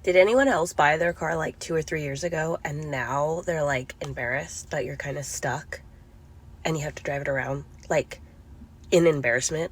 Did anyone else buy their car like 2 or 3 years ago and now they're like embarrassed that you're kind of stuck and you have to drive it around like in embarrassment?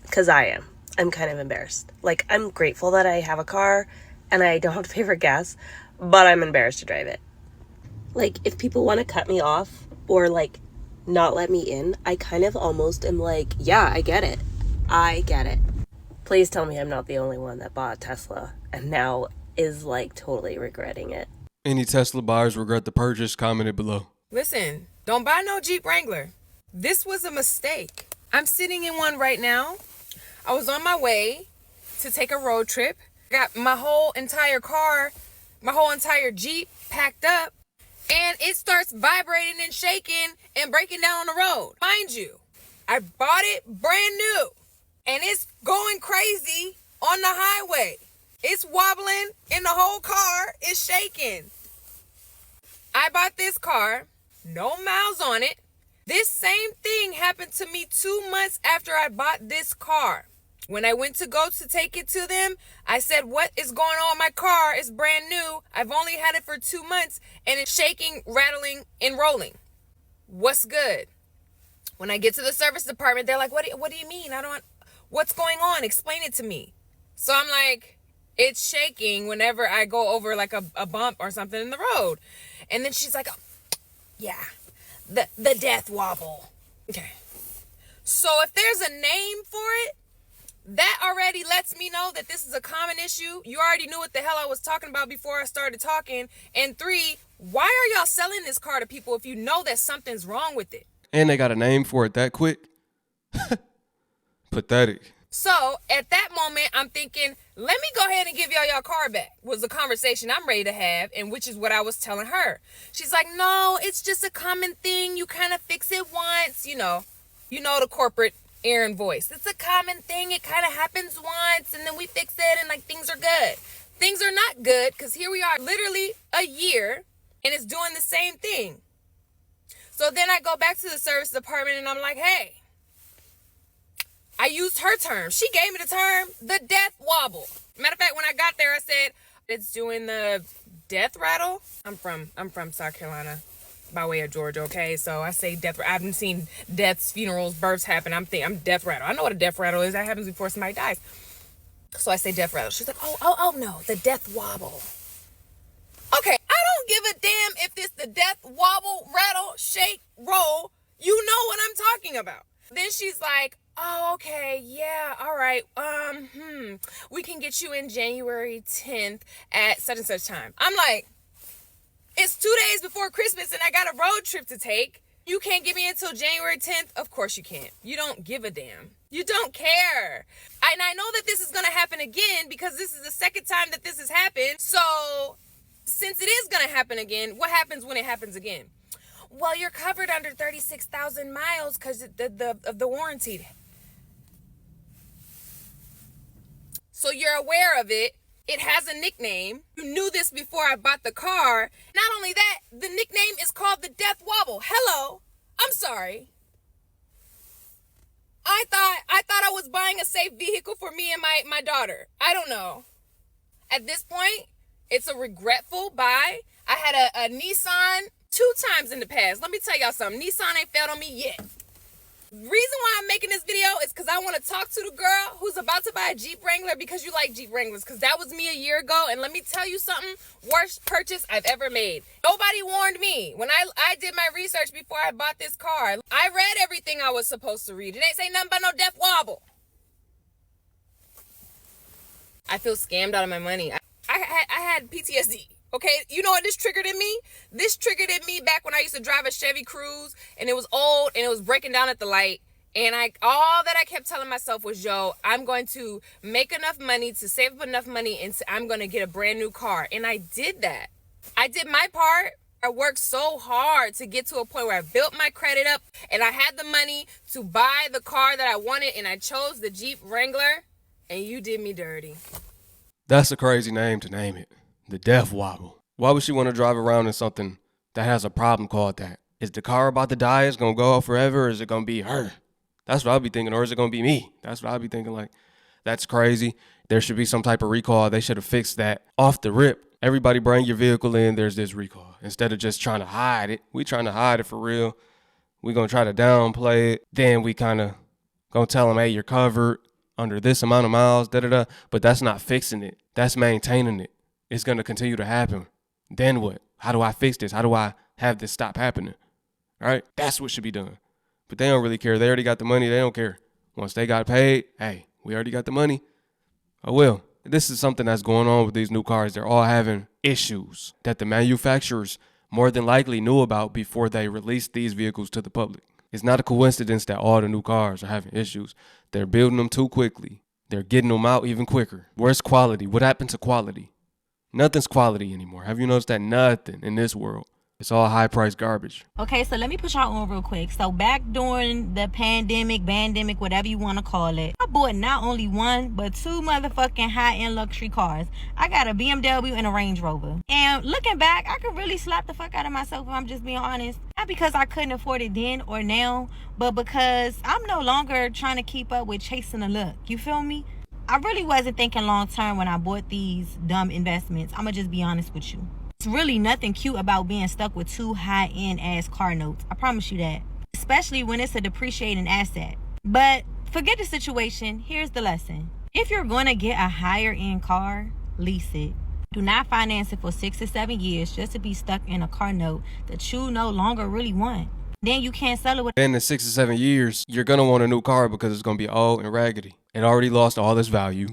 Because I am. I'm kind of embarrassed. Like, I'm grateful that I have a car and I don't have to pay for gas, but I'm embarrassed to drive it. Like, if people want to cut me off or like not let me in, I kind of almost am like, yeah, I get it. I get it. Please tell me I'm not the only one that bought a Tesla and now is like totally regretting it. Any Tesla buyers regret the purchase? Commented below. Listen, don't buy no Jeep Wrangler. This was a mistake. I'm sitting in one right now. I was on my way to take a road trip. Got my whole entire car, my whole entire Jeep packed up, and it starts vibrating and shaking and breaking down on the road. Mind you, I bought it brand new, and it's going crazy on the highway. It's wobbling, and the whole car is shaking. I bought this car, no miles on it. This same thing happened to me 2 months after I bought this car. When I went to go to take it to them, I said, what is going on with my car? It's brand new. I've only had it for 2 months and it's shaking, rattling, and rolling. What's good? When I get to the service department, they're like, what do you mean? What's going on? Explain it to me. So I'm like, it's shaking whenever I go over like a bump or something in the road. And then she's like, oh, yeah, the death wobble. Okay. So if there's a name for it, that already lets me know that this is a common issue. You already knew what the hell I was talking about before I started talking. And 3, why are y'all selling this car to people if you know that something's wrong with it? And they got a name for it that quick? Pathetic. So at that moment, I'm thinking, let me go ahead and give y'all car back, was the conversation I'm ready to have, and which is what I was telling her. She's like, no, it's just a common thing. You kind of fix it once, you know the corporate Aaron voice. It's a common thing. It kind of happens once and then we fix it and like things are good. Things are not good because here we are literally a year and it's doing the same thing. So then I go back to the service department and I'm like, hey, I used her term. She gave me the term, the death wobble. Matter of fact, when I got there, I said, it's doing the death rattle. I'm from South Carolina by way of Georgia, okay? So I say death. I haven't seen deaths, funerals, births happen. I'm death rattle. I know what a death rattle is. That happens before somebody dies. So I say death rattle. She's like, oh no, the death wobble. Okay, I don't give a damn if it's the death wobble, rattle, shake, roll. You know what I'm talking about. Then she's like, oh, okay, yeah, all right. We can get you in January 10th at such and such time. I'm like, it's 2 days before Christmas and I got a road trip to take. You can't get me until January 10th? Of course you can't. You don't give a damn. You don't care. And I know that this is going to happen again because this is the second time that this has happened. So since it is going to happen again, what happens when it happens again? Well, you're covered under 36,000 miles because of the warranty. So you're aware of it. It has a nickname. You knew this before I bought the car. Not only that, the nickname is called the death wobble. Hello. I'm sorry. I thought I was buying a safe vehicle for me and my daughter. I don't know. At this point, it's a regretful buy. I had a Nissan 2 times in the past. Let me tell y'all something. Nissan ain't failed on me yet. Reason why I'm making this video is because I want to talk to the girl who's about to buy a Jeep Wrangler because you like Jeep Wranglers, because that was me a year ago. And let me tell you something, worst purchase I've ever made. Nobody warned me. When I did my research before I bought this car, I read everything I was supposed to read. It ain't say nothing about no death wobble. I feel scammed out of my money. I had PTSD. Okay, you know what this triggered in me? This triggered in me back when I used to drive a Chevy Cruze and it was old and it was breaking down at the light. And all that I kept telling myself was, yo, I'm going to make enough money to save up enough money and I'm going to get a brand new car. And I did that. I did my part. I worked so hard to get to a point where I built my credit up and I had the money to buy the car that I wanted and I chose the Jeep Wrangler and you did me dirty. That's a crazy name to name it. The death wobble. Why would she want to drive around in something that has a problem called that? Is the car about to die? It's going to go off forever? Or is it going to be her? That's what I'll be thinking. Or is it going to be me? That's what I'll be thinking. Like, That's crazy. There should be some type of recall. They should have fixed that off the rip. Everybody bring your vehicle in, there's this recall. Instead of just trying to hide it, we trying to hide it for real. We gonna try to downplay it. Then we kind of gonna tell them, hey, you're covered under this amount of miles, da-da-da. But that's not fixing it. That's maintaining it. It's gonna continue to happen. Then what? How do I fix this? How do I have this stop happening? All right? That's what should be done. But they don't really care. They already got the money. They don't care. Once they got paid, hey, we already got the money. Oh, well. This is something that's going on with these new cars. They're all having issues that the manufacturers more than likely knew about before they released these vehicles to the public. It's not a coincidence that all the new cars are having issues. They're building them too quickly. They're getting them out even quicker. Where's quality? What happened to quality? Nothing's quality anymore. Have you noticed that? Nothing in this world. It's all high-priced garbage. Okay, so let me put y'all on real quick. So back during the pandemic, whatever you want to call it, I bought not only one, but two motherfucking high-end luxury cars. I got a BMW and a Range Rover. And looking back, I could really slap the fuck out of myself if I'm just being honest. Not because I couldn't afford it then or now, but because I'm no longer trying to keep up with chasing a look. You feel me? I really wasn't thinking long term when I bought these dumb investments. I'm going to just be honest with you. It's really nothing cute about being stuck with two high-end ass car notes. I promise you that. Especially when it's a depreciating asset. But forget the situation. Here's the lesson. If you're going to get a higher end car, lease it. Do not finance it for 6 to 7 years just to be stuck in a car note that you no longer really want. Then you can't sell it with. And in 6 to 7 years, you're going to want a new car because it's going to be old and raggedy. It already lost all its value.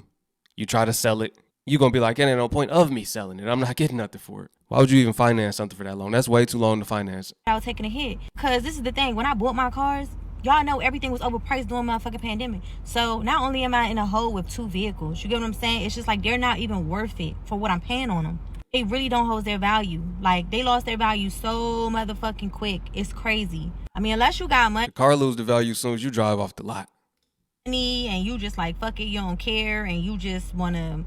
You try to sell it. You're going to be like, it ain't no point of me selling it. I'm not getting nothing for it. Why would you even finance something for that long? That's way too long to finance it. I was taking a hit. Because this is the thing. When I bought my cars, y'all know everything was overpriced during motherfucking pandemic. So not only am I in a hole with two vehicles, you get what I'm saying? It's just like they're not even worth it for what I'm paying on them. They really don't hold their value. Like, they lost their value so motherfucking quick. It's crazy. I mean, unless you got money The car lose the value as soon as you drive off the lot. and you just like, fuck it, you don't care, and you just want to, you know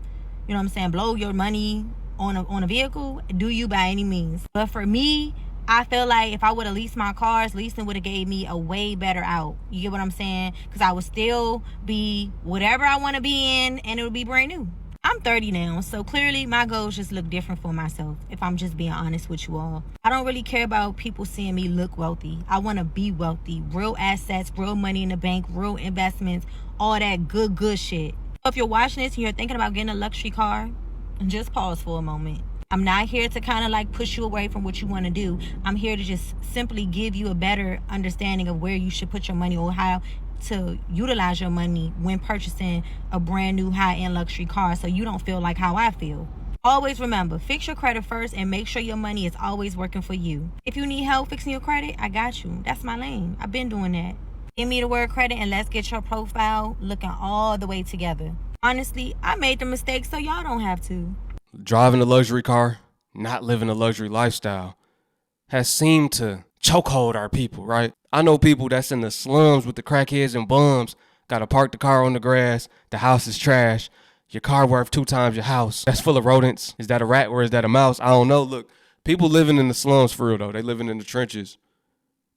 what I'm saying, blow your money on a vehicle, do you by any means. But for me, I feel like if I would have leased my cars, leasing would have gave me a way better out. You get what I'm saying? Because I would still be whatever I want to be in, and it would be brand new. I'm 30 now, so clearly my goals just look different for myself, if I'm just being honest with you all. I don't really care about people seeing me look wealthy. I want to be wealthy. Real assets, real money in the bank, real investments, all that good shit. If you're watching this and you're thinking about getting a luxury car, just pause for a moment. I'm not here to kind of like push you away from what you want to do. I'm here to just simply give you a better understanding of where you should put your money or how to utilize your money when purchasing a brand new high-end luxury car, so you don't feel like how I feel. Always remember, fix your credit first and make sure your money is always working for you. If you need help fixing your credit, I got you. That's my lane. I've been doing that. Give me the word credit and let's get your profile looking all the way together. Honestly, I made the mistake so y'all don't have to. Driving a luxury car, not living a luxury lifestyle, has seemed to chokehold our people, right? I know people that's in the slums with the crackheads and bums, gotta park the car on the grass, the house is trash, your car worth 2 times your house, that's full of rodents. Is that a rat or is that a mouse? I don't know. Look, people living in the slums for real though, they living in the trenches,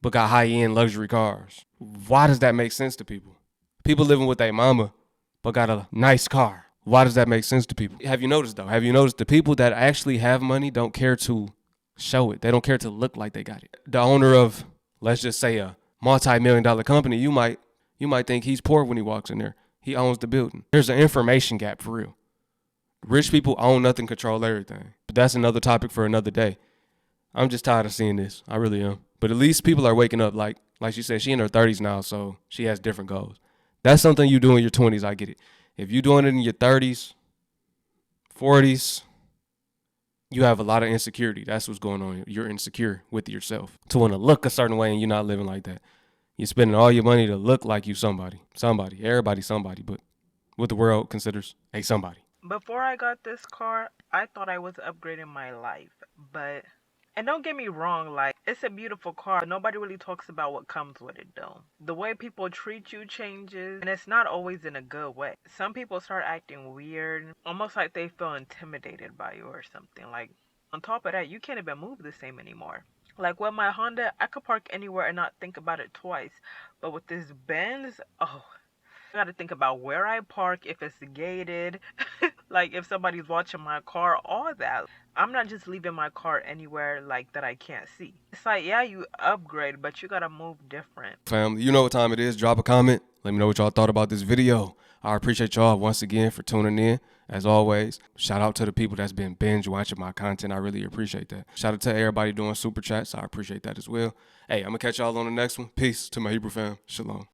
but got high-end luxury cars. Why does that make sense to people? People living with their mama, but got a nice car. Why does that make sense to people? Have you noticed though? Have you noticed the people that actually have money don't care to show it? They don't care to look like they got it. The owner of, let's just say, a multi-million-dollar company, you might think he's poor when he walks in there. He owns the building. There's an information gap for real. Rich people own nothing, control everything. But that's another topic for another day. I'm just tired of seeing this. I really am. But at least people are waking up. Like she said, she in her 30s now, so she has different goals. That's something you do in your 20s, I get it. If you're doing it in your 30s, 40s, you have a lot of insecurity. That's what's going on. You're insecure with yourself to want to look a certain way and you're not living like that. You're spending all your money to look like you somebody. Everybody somebody, but what the world considers a somebody. Before I got this car, I thought I was upgrading my life, but, and don't get me wrong, like, it's a beautiful car, but nobody really talks about what comes with it though. The way people treat you changes, and it's not always in a good way. Some people start acting weird, almost like they feel intimidated by you or something. Like, on top of that, you can't even move the same anymore. Like with my Honda, I could park anywhere and not think about it twice, but with this Benz, oh, I gotta think about where I park, if it's gated, like if somebody's watching my car, all that. I'm not just leaving my car anywhere like that I can't see. It's like, yeah, you upgrade, but you gotta move different. Family, you know what time it is. Drop a comment. Let me know what y'all thought about this video. I appreciate y'all once again for tuning in. As always, shout out to the people that's been binge watching my content. I really appreciate that. Shout out to everybody doing super chats. I appreciate that as well. Hey, I'm going to catch y'all on the next one. Peace to my Hebrew fam. Shalom.